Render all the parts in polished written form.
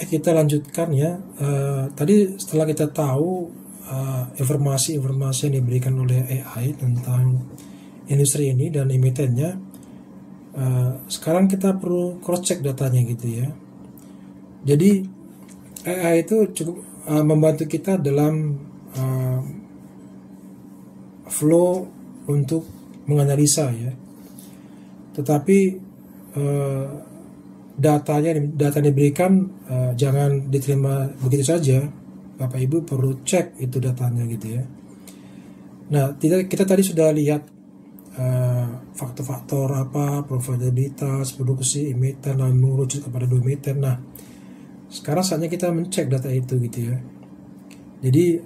kita lanjutkan ya. Tadi setelah kita tahu informasi-informasi yang diberikan oleh AI tentang industri ini dan emitennya, sekarang kita perlu cross check datanya gitu ya. Jadi AI itu cukup membantu kita dalam flow untuk menganalisa ya. Tetapi data yang diberikan jangan diterima begitu saja. Bapak Ibu perlu cek itu datanya gitu ya. Nah, kita tadi sudah lihat faktor-faktor apa, profitabilitas, produksi, emiten, dan mengerucut kepada dua emiten. Nah, sekarang saatnya kita mencek data itu gitu ya. Jadi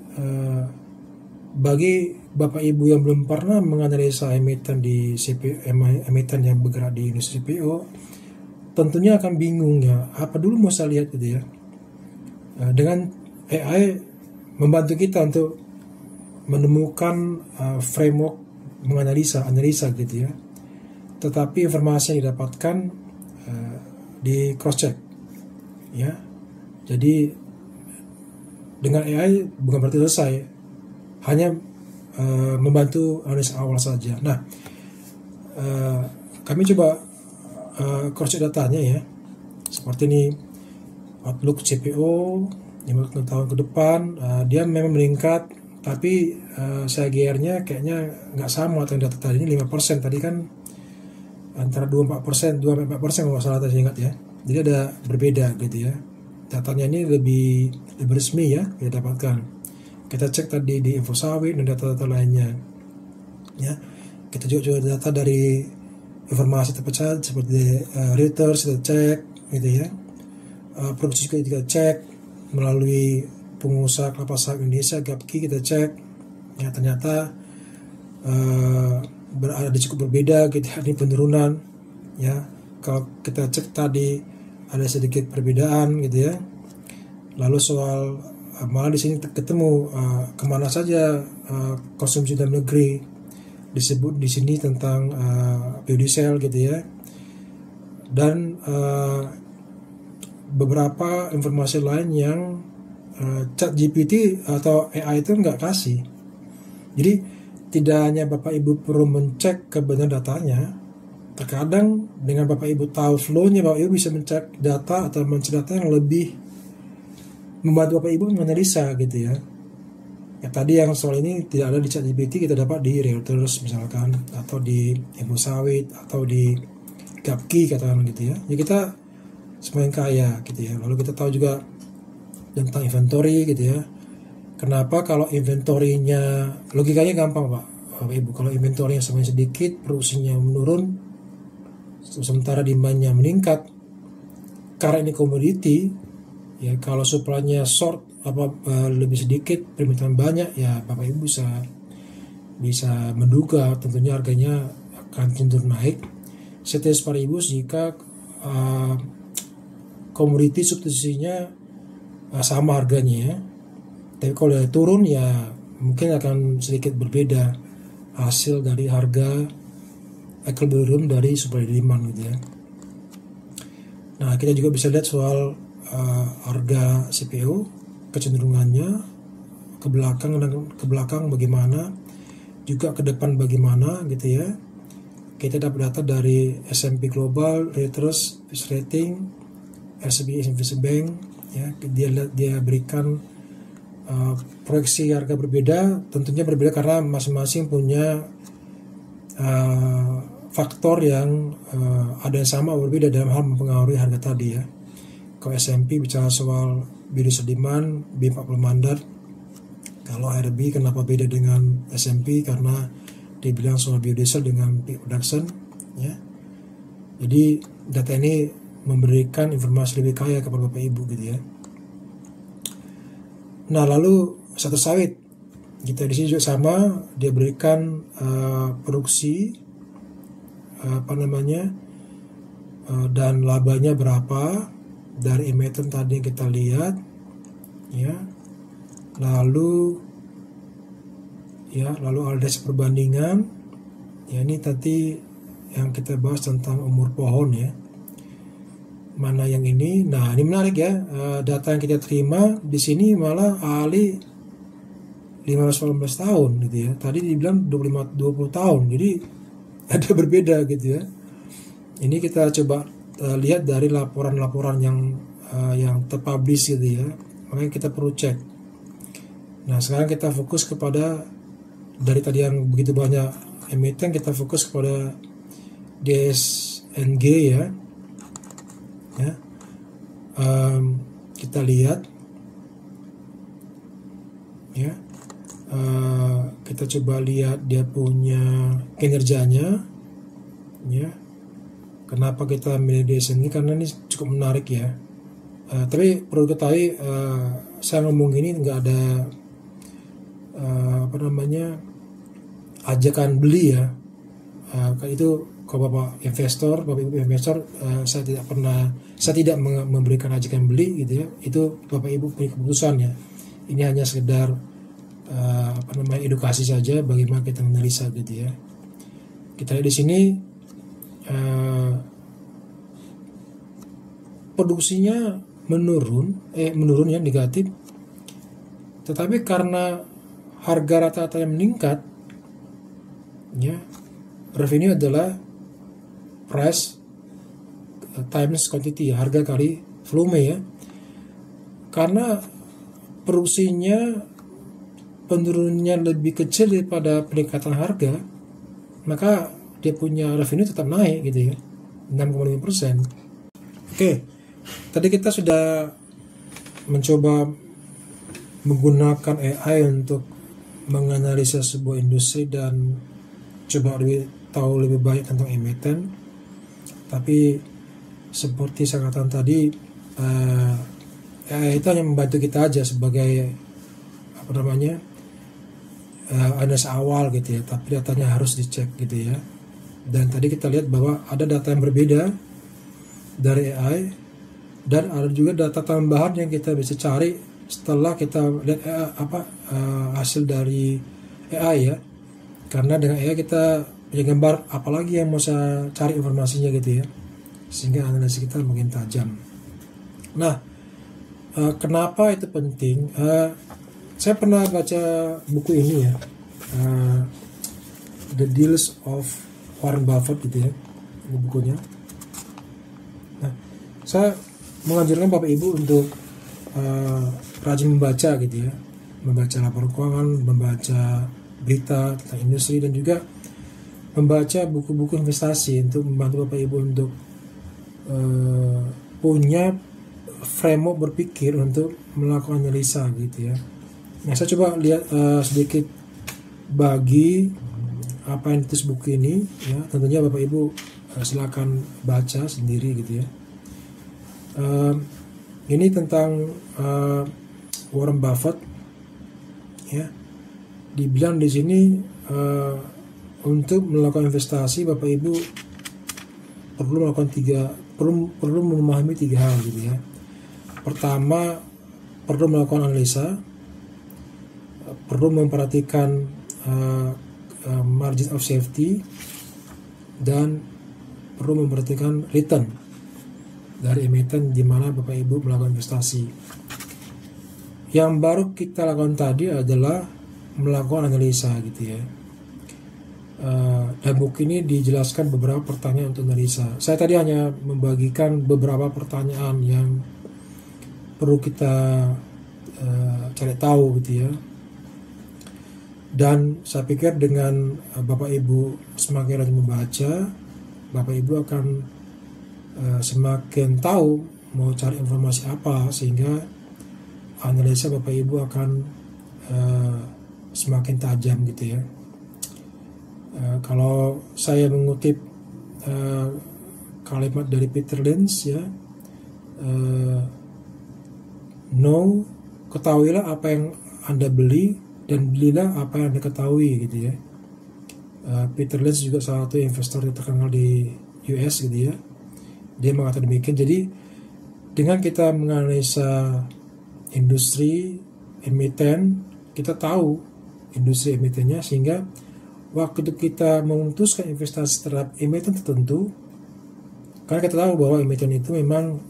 bagi Bapak Ibu yang belum pernah menganalisa emiten di CPO, emiten yang bergerak di industri CPO, tentunya akan bingung ya, apa dulu mau saya lihat gitu ya. Dengan AI membantu kita untuk menemukan framework analisa gitu ya. Tetapi informasi yang didapatkan di cross check ya. Jadi dengan AI bukan berarti selesai, hanya membantu analisa awal saja. Nah, kami coba cross check datanya ya. Seperti ini outlook CPO 50 tahun ke depan, dia memang meningkat, tapi saya GR-nya kayaknya nggak sama dengan data tadi. Ini 5%, tadi kan antara 2-4%, 2-4% kalau salah tadi ingat ya. Jadi ada berbeda gitu ya. Datanya ini lebih resmi ya kita dapatkan. Kita cek tadi di info sawit dan data-data lainnya ya. Kita juga data dari informasi terpercaya seperti Reuters kita cek gitu ya. Produksi juga kita cek melalui pengusaha kelapa sawit Indonesia GAPKI, kita cek ya, ternyata ada cukup berbeda gitu ya, ini penurunan ya. Kalau kita cek tadi ada sedikit perbedaan gitu ya. Lalu soal malah di sini ketemu kemana saja konsumsi dalam negeri, disebut di sini tentang biodiesel gitu ya. Dan beberapa informasi lain yang ChatGPT atau AI itu nggak kasih. Jadi tidak hanya Bapak Ibu perlu mencek kebenaran datanya, terkadang dengan Bapak Ibu tahu flow-nya, Bapak Ibu bisa mencek data atau mencek data yang lebih membantu Bapak Ibu menganalisa gitu ya. Ya tadi yang soal ini tidak ada di ChatGPT, kita dapat di Reuters misalkan, atau di Info Sawit, atau di GAPKI katakan gitu ya. Ya kita semakin kaya gitu ya. Lalu kita tahu juga tentang inventory gitu ya. Kenapa kalau inventory-nya, logikanya gampang Bapak Ibu, kalau inventory-nya semakin sedikit, produksinya menurun, sementara demand-nya meningkat, karena ini komoditi ya, kalau supply-nya short lebih sedikit, permintaan banyak ya, Bapak Ibu bisa menduga tentunya harganya akan cenderung naik. Setelah Bapak Ibu jika komoditi substitusinya sama harganya ya. Tapi kalau turun ya mungkin akan sedikit berbeda hasil dari harga equilibrium dari supply demand gitu ya. Nah, kita juga bisa lihat soal harga CPO, kecenderungannya ke belakang bagaimana, juga ke depan bagaimana gitu ya. Kita dapat data dari S&P Global, Reuters, Fitch Rating, SBI Investment Bank ya. Dia berikan proyeksi harga berbeda, tentunya berbeda karena masing-masing punya faktor yang ada yang sama berbeda dalam hal mempengaruhi harga tadi ya. Kalau S&P bicara soal biodiesel demand B40 mandat, kalau RB kenapa beda dengan S&P, karena dia bilang soal biodiesel dengan peak production ya. Jadi data ini memberikan informasi lebih kaya kepada Bapak Ibu gitu ya. Nah, lalu satu sawit kita di sini juga sama, dia berikan produksi dan labanya berapa dari emiten tadi yang kita lihat ya. Lalu ada perbandingan ya, ini tadi yang kita bahas tentang umur pohon ya. Mana yang ini? Nah, ini menarik ya. Data yang kita terima di sini malah ahli 15-18 tahun gitu ya. Tadi dibilang 20 tahun. Jadi ada berbeda gitu ya. Ini kita coba lihat dari laporan-laporan yang terpublish gitu ya. Makanya kita perlu cek. Nah, sekarang kita fokus kepada dari tadi yang begitu banyak emiten, kita fokus kepada DSNG ya. Kita lihat ya, kita coba lihat dia punya kinerjanya ya. Kenapa kita milih DSNG? Karena ini cukup menarik ya. Tapi perlu ketahui, saya ngomong ini nggak ada ajakan beli ya. Itu kalau Bapak Ibu investor, saya tidak memberikan ajakan beli gitu ya. Itu Bapak Ibu punya keputusan ya. Ini hanya sekedar edukasi saja bagaimana kita menganalisa gitu ya. Kita lihat di sini produksinya menurun ya, negatif. Tetapi karena harga rata-rata yang meningkat ya, revenue adalah price times quantity, harga kali volume ya. Karena produksinya penurunannya lebih kecil daripada peningkatan harga, maka dia punya revenue tetap naik gitu ya, 6,5%. Oke, tadi kita sudah mencoba menggunakan AI untuk menganalisa sebuah industri dan coba tahu lebih banyak tentang emiten. Tapi seperti saya katakan tadi, AI itu hanya membantu kita aja sebagai analisa awal gitu ya, tapi datanya harus dicek gitu ya. Dan tadi kita lihat bahwa ada data yang berbeda dari AI, dan ada juga data tambahan yang kita bisa cari setelah kita lihat hasil dari AI ya. Karena dengan AI kita punya gambar apalagi yang mau saya cari informasinya gitu ya, sehingga analisis kita makin tajam. Nah, kenapa itu penting? Saya pernah baca buku ini ya, The Deals of Warren Buffett gitu ya, ini bukunya. Nah, saya menganjurkan Bapak Ibu untuk rajin membaca gitu ya, membaca laporan keuangan, membaca berita tentang industri, dan juga membaca buku-buku investasi untuk membantu Bapak Ibu untuk punya framework berpikir untuk melakukan analisa gitu ya. Nah, saya coba lihat sedikit bagi apa yang ditulis buku ini ya. Tentunya Bapak Ibu silakan baca sendiri gitu ya. Ini tentang Warren Buffett ya. Dibilang di sini untuk melakukan investasi Bapak Ibu perlu memahami 3 hal gitu ya. Pertama, perlu melakukan analisa, perlu memperhatikan margin of safety, dan perlu memperhatikan return dari emiten di mana Bapak Ibu melakukan investasi. Yang baru kita lakukan tadi adalah melakukan analisa gitu ya. Dan buku ini dijelaskan beberapa pertanyaan untuk analisa. Saya tadi hanya membagikan beberapa pertanyaan yang perlu kita cari tahu gitu ya. Dan saya pikir dengan Bapak Ibu semakin rajin membaca, Bapak Ibu akan semakin tahu mau cari informasi apa, sehingga analisa Bapak Ibu akan semakin tajam gitu ya. Kalau saya mengutip kalimat dari Peter Lynch ya, ketahuilah apa yang Anda beli dan belilah apa yang Anda ketahui gitu ya. Peter Lynch juga salah satu investor yang terkenal di US gitu ya. Dia mengatakan demikian. Jadi dengan kita menganalisa industri emiten, kita tahu industri emitennya, sehingga waktu kita memutuskan investasi terhadap emiten tertentu, Karena kita tahu bahwa emiten itu memang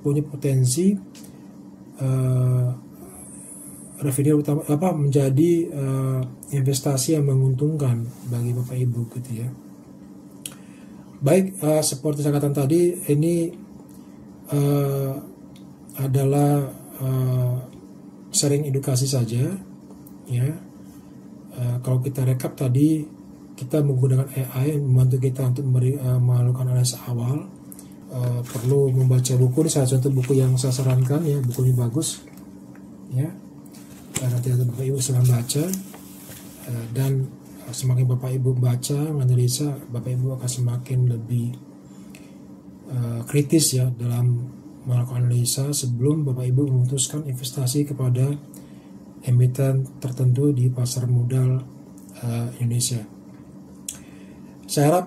punya potensi revenue utama menjadi investasi yang menguntungkan bagi Bapak Ibu gitu ya. Baik, seperti saya katakan tadi, ini adalah sharing edukasi saja ya. Kalau kita rekap tadi, kita menggunakan AI membantu kita untuk melakukan analisa awal. Perlu membaca buku, ini salah satu buku yang saya sarankan ya, bukunya bagus ya. Nanti Bapak Ibu silahkan baca, dan semakin Bapak Ibu baca, menganalisa, Bapak Ibu akan semakin lebih kritis ya dalam melakukan analisa sebelum Bapak Ibu memutuskan investasi kepada emiten tertentu di pasar modal Indonesia. Saya harap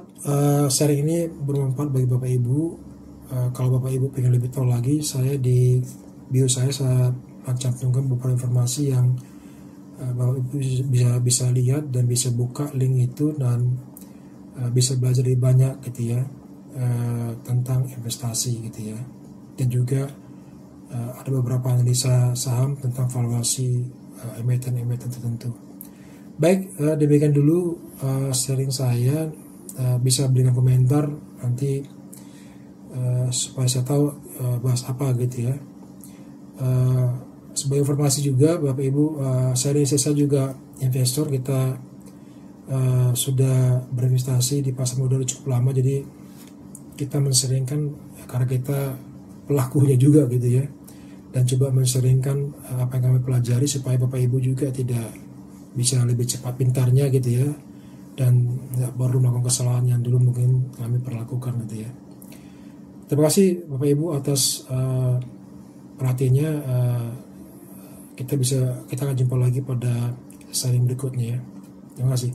sharing ini bermanfaat bagi Bapak Ibu. Kalau Bapak Ibu pengen lebih tahu lagi, saya di bio saya cantumkan beberapa informasi yang Bapak Ibu bisa lihat dan bisa buka link itu, dan bisa belajar lebih banyak gitu ya tentang investasi gitu ya. Dan juga ada beberapa analisa saham tentang valuasi emiten-emiten tertentu. Baik, demikian dulu sharing saya. Bisa berikan komentar nanti supaya saya tahu bahas apa gitu ya. Sebagai informasi juga Bapak Ibu, saya juga investor, kita sudah berinvestasi di pasar modal cukup lama, jadi kita menseringkan karena kita pelakunya juga gitu ya, dan coba menseringkan apa yang kami pelajari supaya Bapak Ibu juga tidak bisa lebih cepat pintarnya gitu ya, dan nggak baru melakukan kesalahan yang dulu mungkin kami perlakukan gitu ya. Terima kasih Bapak Ibu atas perhatiannya. Kita akan jumpa lagi pada sharing berikutnya ya. Terima kasih.